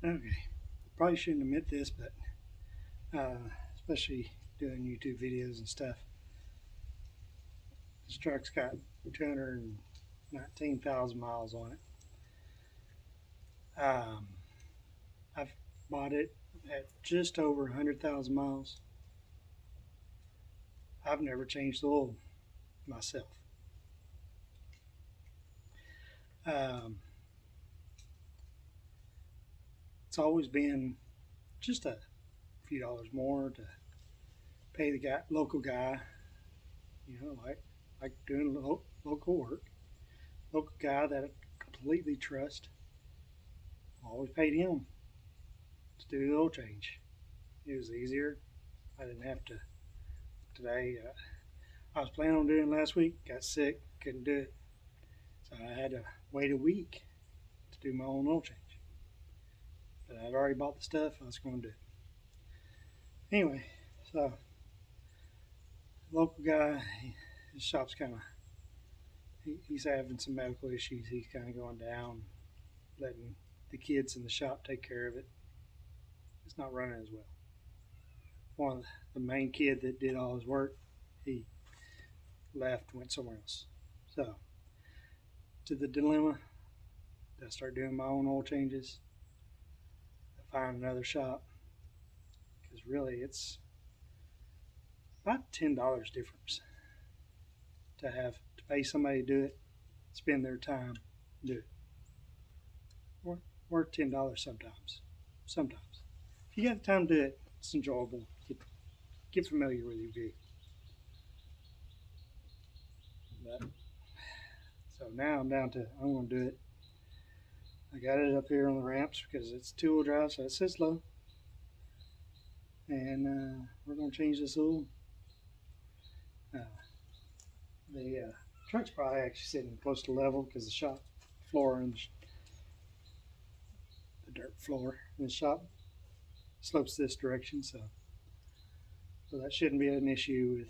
Okay, probably shouldn't admit this, but especially doing YouTube videos and stuff, this truck's got 219,000 miles on it. I've bought it at just over 100,000 miles. I've never changed the oil myself. It's always been just a few dollars more to pay the local guy, like doing local work, local guy that I completely trust. I always paid him to do the oil change. It was easier. I didn't have to. Today, I was planning on doing it last week, got sick, couldn't do it. So I had to wait a week to do my own oil change. But I'd already bought the stuff, I was going to do it. Anyway, so local guy, his shop's kind of, he's having some medical issues. He's kind of going down, letting the kids in the shop take care of it. It's not running as well. One of the main kid that did all his work, he left, went somewhere else. So, to the dilemma, I start doing my own oil changes. I find another shop, because really it's about $10 difference to pay somebody to do it, spend their time, do it. Worth $10 sometimes. Sometimes. If you got the time to do it, it's enjoyable. Get familiar with your vehicle. So now I'm going to do it. I got it up here on the ramps because it's two-wheel drive, so it sits low. And we're going to change this oil. The truck's probably actually sitting close to level because the shop floor and the dirt floor in the shop slopes this direction, so that shouldn't be an issue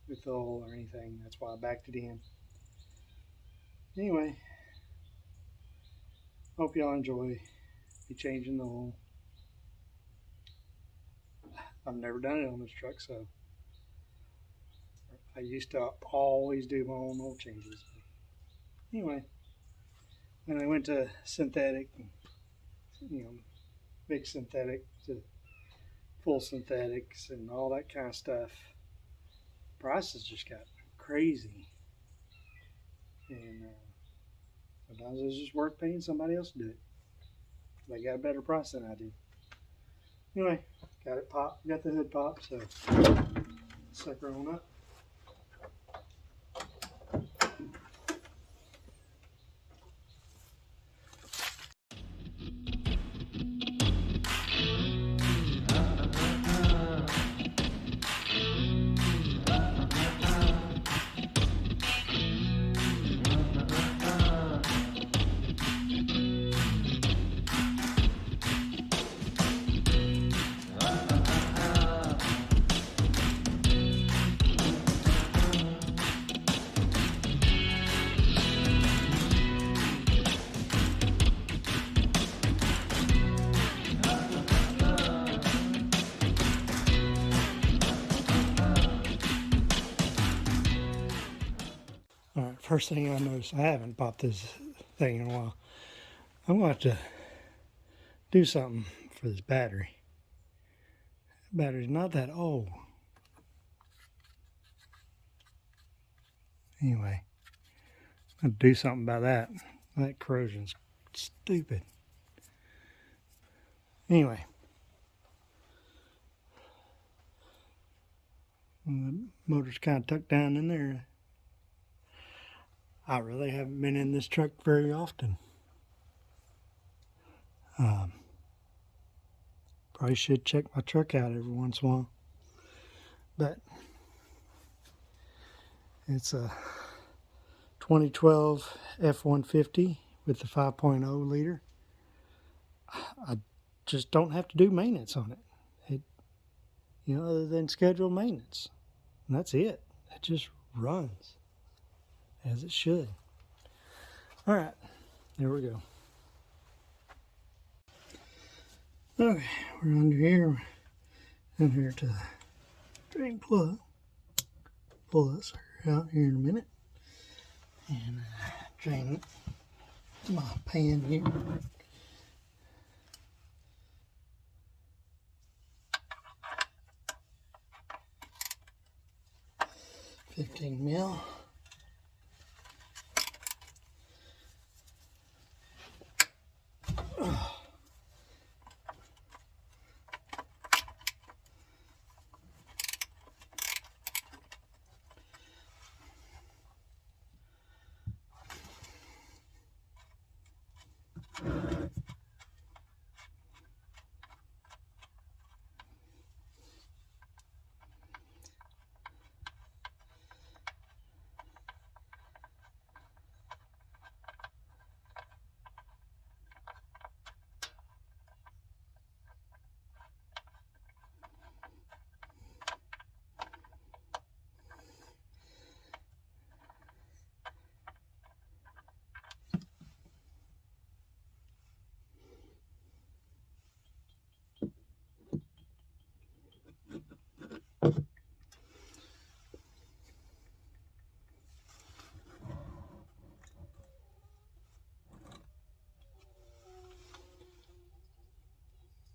with the oil or anything. That's why I backed it in. Anyway, hope y'all enjoy me changing the oil. I've never done it on this truck, so I used to always do my own oil changes. But anyway, when I went to synthetic, mixed synthetic to full synthetics and all that kind of stuff, prices just got crazy. And sometimes it's just worth paying somebody else to do it. They got a better price than I do. Anyway, got it popped, got the hood popped, so sucker on up. All right, first thing I noticed, I haven't popped this thing in a while. I'm going to have to do something for this battery. The battery's not that old. Anyway, I'm going to do something about that. That corrosion's stupid. Anyway, the motor's kind of tucked down in there. I really haven't been in this truck very often. Probably should check my truck out every once in a while. But it's a 2012 F150 with the 5.0 liter. I just don't have to do maintenance on it. Other than scheduled maintenance. And that's it. It just runs as it should. All right, here we go. Okay, we're under here. We're under here to the drain plug. Pull that sucker out here in a minute. And drain it to my pan here. $15 mil.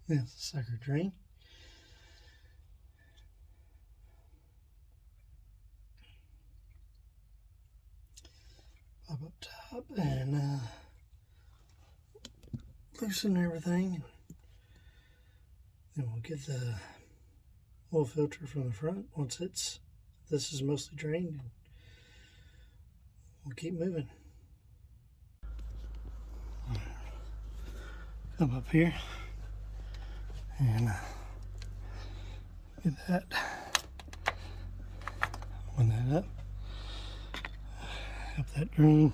That's the sucker drain. Pop up top and loosen everything. Then we'll get the oil filter from the front once this is mostly drained. And we'll keep moving. Come up here and get that. Open that up. Help that drain.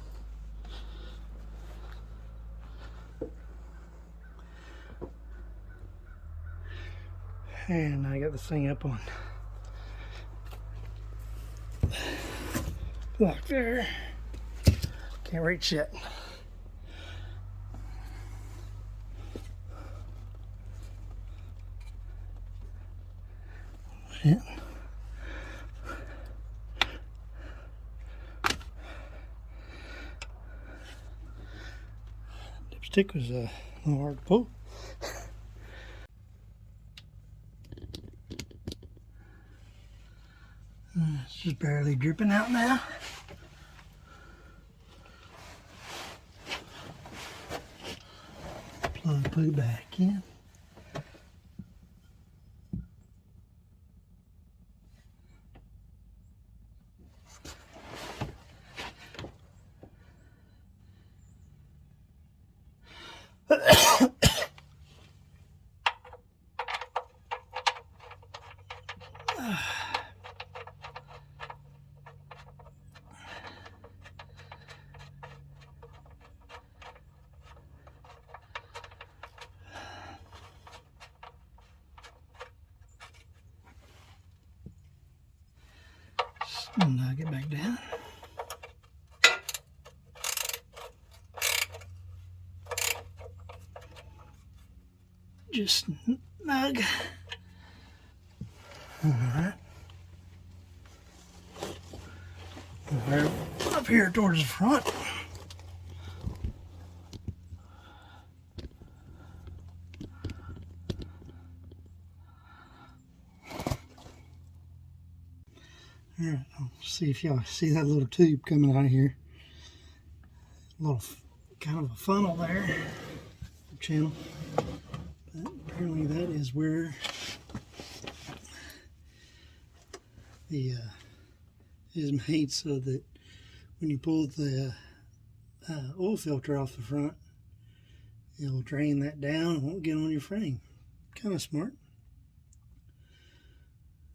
And I got this thing up on block there. Can't reach yet. Shit. Dipstick was a little hard to pull. It's just barely dripping out now. Put it back in. Now get back down. Just snug. Alright. We're up here towards the front. Alright, I'll see if y'all see that little tube coming out of here. A little kind of a funnel there. Channel. But apparently that is where the is made so that when you pull the oil filter off the front, it'll drain that down and won't get on your frame. Kind of smart.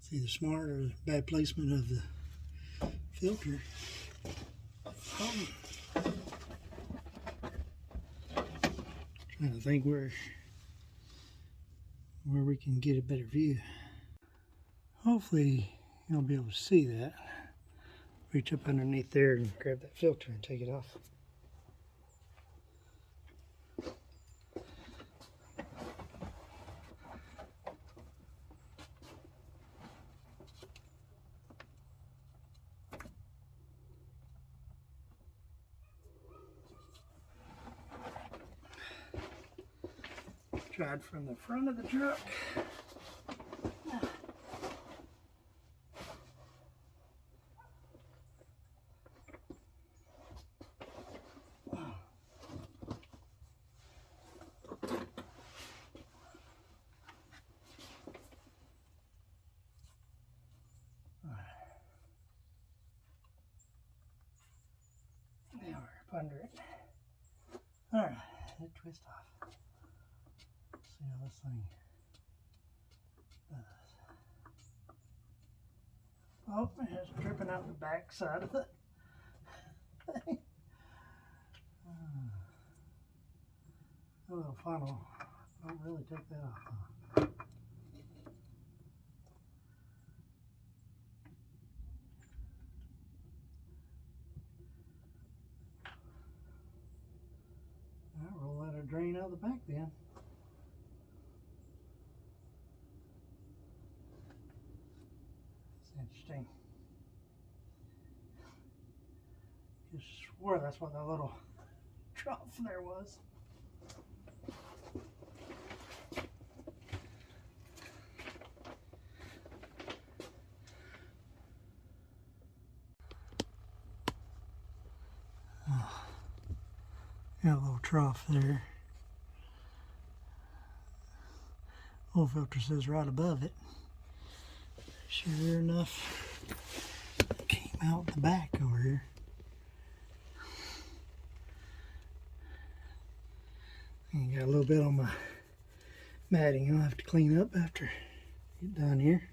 It's either smart or bad placement of the filter. Trying to think where we can get a better view. Hopefully you'll be able to see that. Reach up underneath there and grab that filter and take it off. tried from the front of the truck. Now we're up under it. Alright, it twist off. Let's see how this thing does. Oh, it's dripping out the back side of the thing. A little funnel. Don't really take that off, huh? Alright, we'll let her drain out the back then. That's interesting. Just swore that's what that little trough there was. Got a little trough there. Oil filter says right above it. Sure enough, it came out the back over here. And got a little bit on my matting I'll have to clean up after I get done here.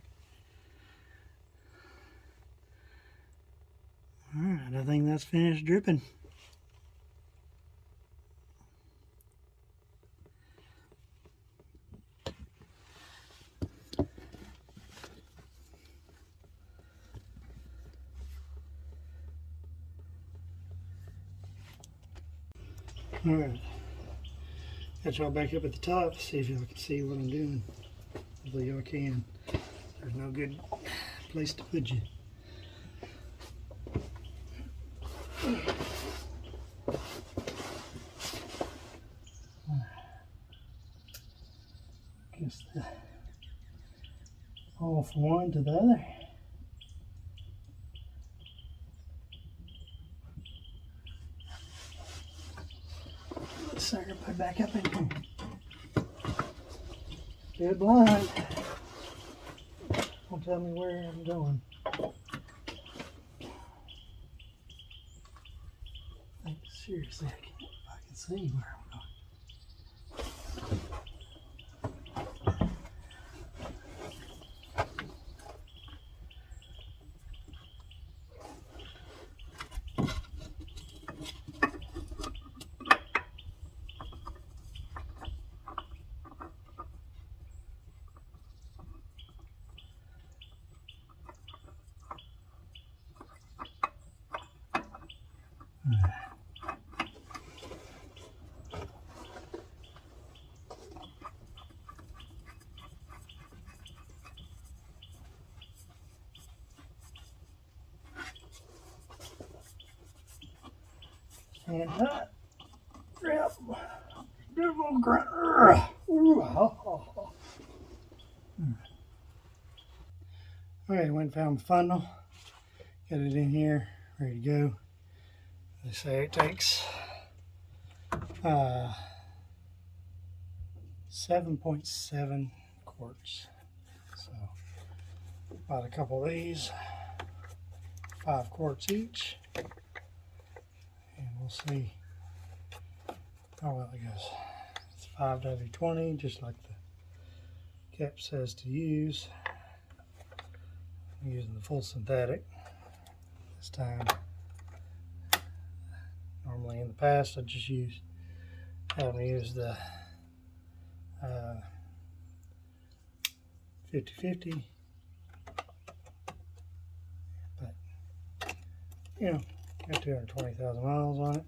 Alright, I think that's finished dripping. Alright, got y'all back up at the top, see if y'all can see what I'm doing. Hopefully y'all can. There's no good place to put you. Guess the all from one to the other. Let's sucker put back up in here. Good blind. Don't tell me where I'm going. Like, seriously, I can see where I'm going. Stand tight. Yep. Do a little grunt. Alright, went and found the funnel. Got it in here, ready to go. They say it takes 7.7 quarts. So, bought a couple of these, 5 quarts each. And we'll see how well it goes. It's 5W20, just like the cap says to use. I'm using the full synthetic this time. Normally in the past I just haven't used the 50/50, but you know, got 220,000 miles on it.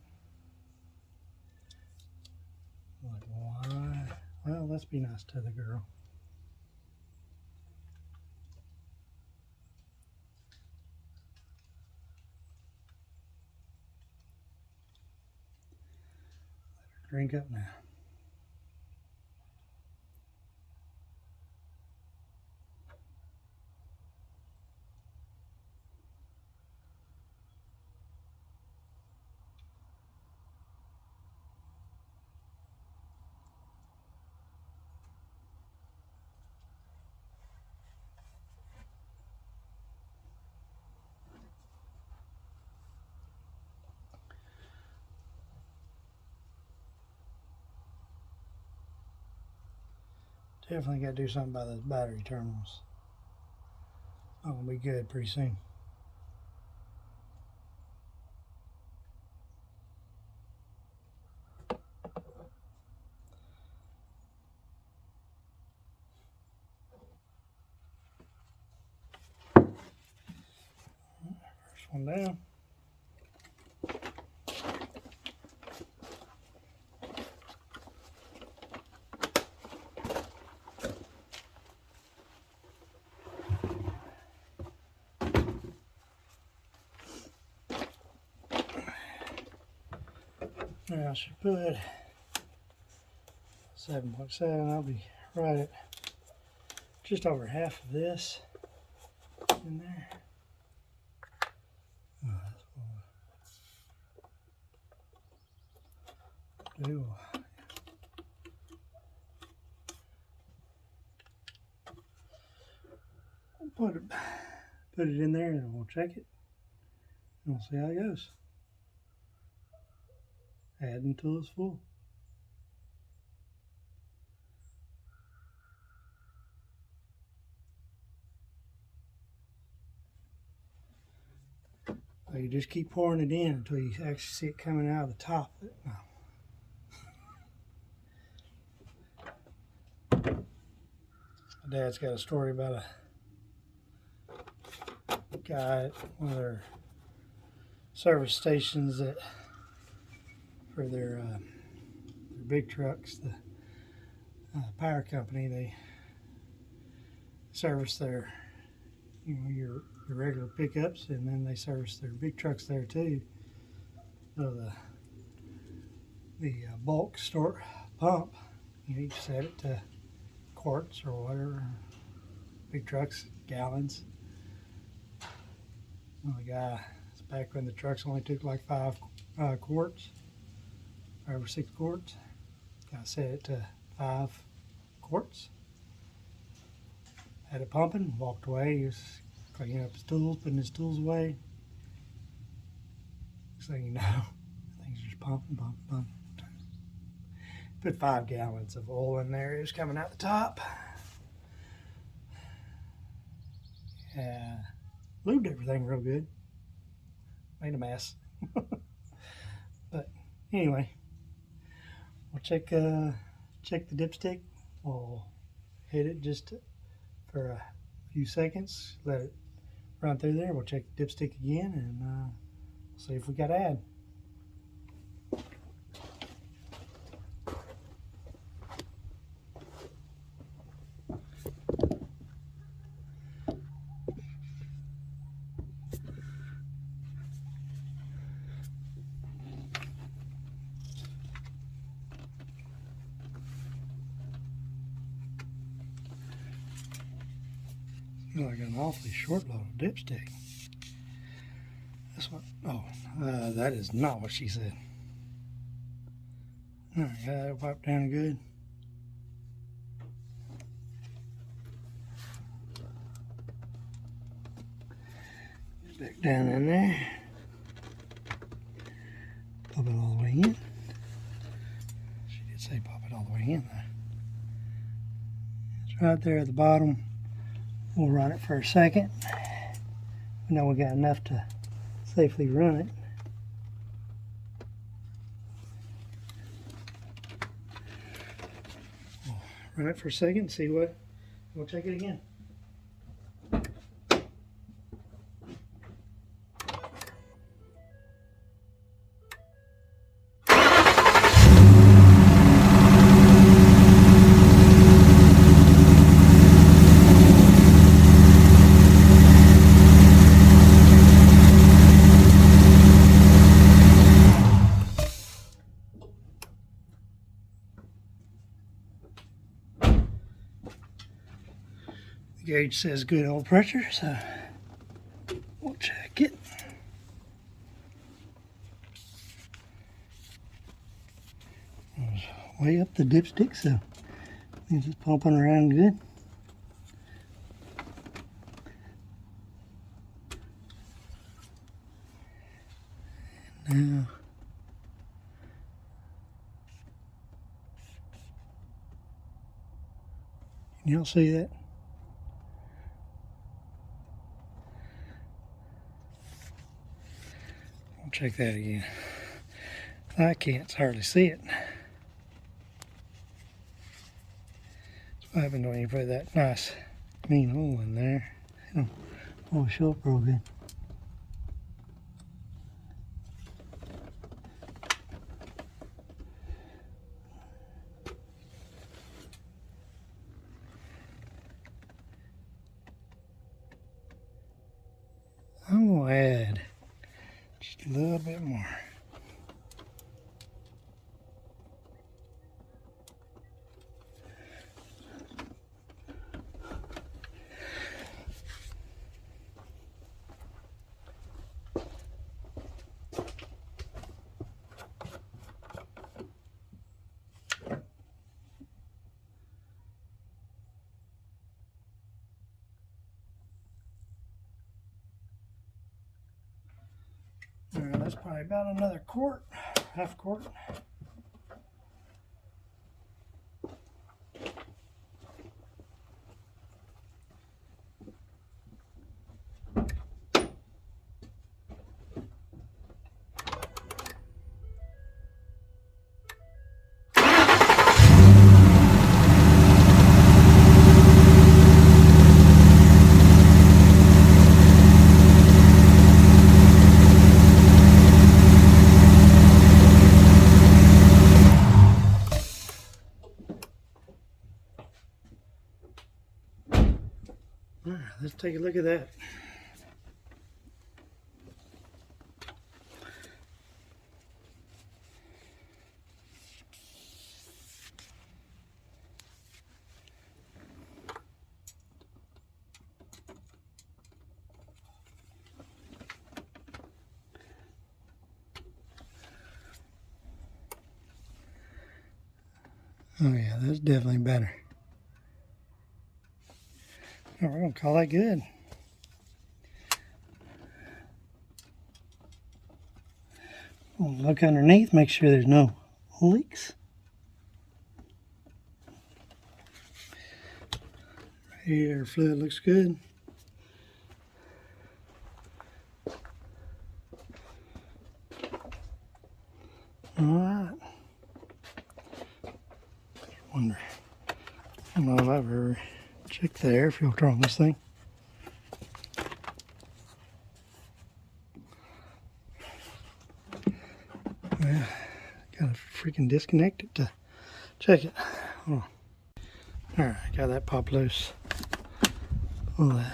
Like, why? Well, let's be nice to the girl. Let her drink up now. Definitely got to do something about those battery terminals. Not gonna be good pretty soon. First one down. Now I should put 7.7. I'll be right at just over half of this in there. Oh, that's what I'll do. We'll put it in there and we'll check it. And we'll see how it goes. Add until it's full. So you just keep pouring it in until you actually see it coming out of the top. My dad's got a story about a guy at one of their service stations that for their big trucks, the power company, they service their your regular pickups, and then they service their big trucks there too. So the bulk store pump, you set it to quarts or whatever. Big trucks, gallons. Well, the guy, it's back when the trucks only took like 5 quarts, 5 or 6 quarts. Guy set it to 5 quarts. Had it pumping, walked away. He was cleaning up his tools, putting his tools away. Next thing you know, things just pumping. Put 5 gallons of oil in there. It was coming out the top. Lubed everything real good. Made a mess. But anyway, we'll check the dipstick. We'll hit it just for a few seconds. Let it run through there. We'll check the dipstick again and see if we got to add. I got an awfully short load of dipstick. This one, that is not what she said. Alright, got that wiped down good. Back down in there. Pop it all the way in. She did say pop it all the way in though. It's right there at the bottom. We'll run it for a second. We know we got enough to safely run it. We'll run it for a second, see what, we'll check it again. The gauge says good oil pressure, so we'll check it. It's way up the dipstick, so it's just pumping around good. Now Can y'all see that? I'll check that again. I can't hardly see it. That's what happens when you put that nice clean hole in there. Oh, show up real good. I'm going to add just a little bit more. That's probably about another quart, half quart. All right, let's take a look at that. Oh yeah, that's definitely better. Oh, we're gonna call that good. We'll look underneath, make sure there's no leaks. Right here, fluid looks good. All right. Wonder. I don't know if I've ever checked the air filter on this thing. Well, gotta freaking disconnect it to check it. Hold on. All right, got that pop loose. Pull that.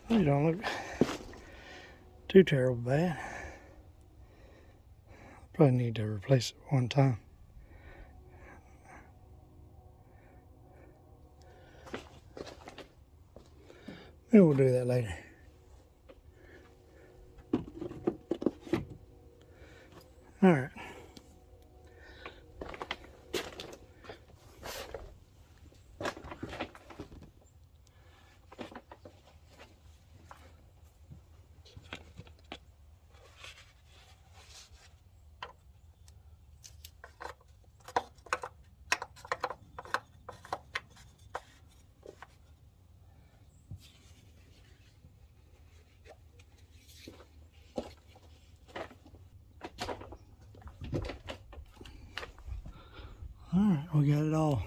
You don't look too terrible bad. Probably need to replace it one time. Maybe we'll do that later. All right. Alright, we got it all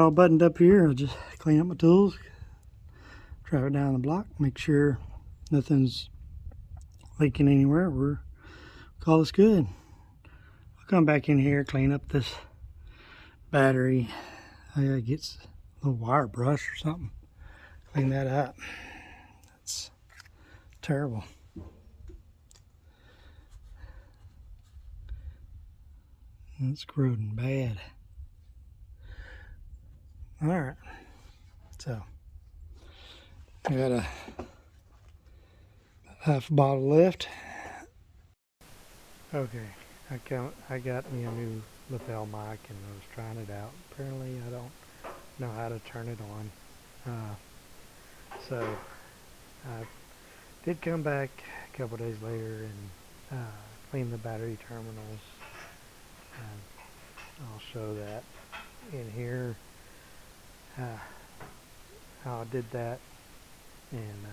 buttoned up here. I'll just clean up my tools, drive it down the block, make sure nothing's leaking anywhere. We're call this good. I'll come back in here, clean up this battery. I gotta get a little wire brush or something, clean that up. That's terrible. It's corroding bad. Alright, so I got a half a bottle left. Okay, I got me a new lapel mic and I was trying it out. Apparently I don't know how to turn it on. So I did come back a couple days later and clean the battery terminals. I'll show that in here, how I did that, and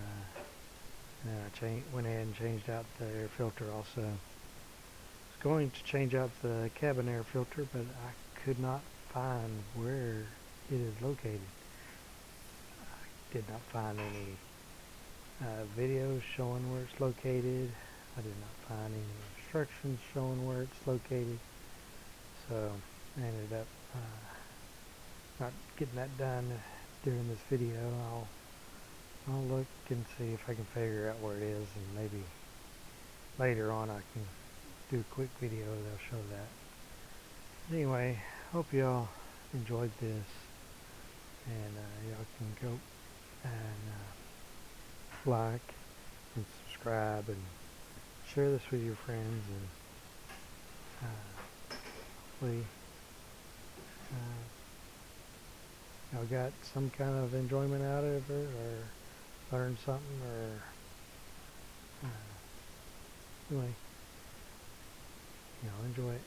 then I went ahead and changed out the air filter also. I was going to change out the cabin air filter, but I could not find where it is located. I did not find any videos showing where it's located. I did not find any instructions showing where it's located. So I ended up not getting that done during this video. I'll look and see if I can figure out where it is, and maybe later on I can do a quick video that'll show that. Anyway, hope y'all enjoyed this, and y'all can go and like and subscribe and share this with your friends, and hopefully y'all got some kind of enjoyment out of it, or learned something, or anyway, enjoy it.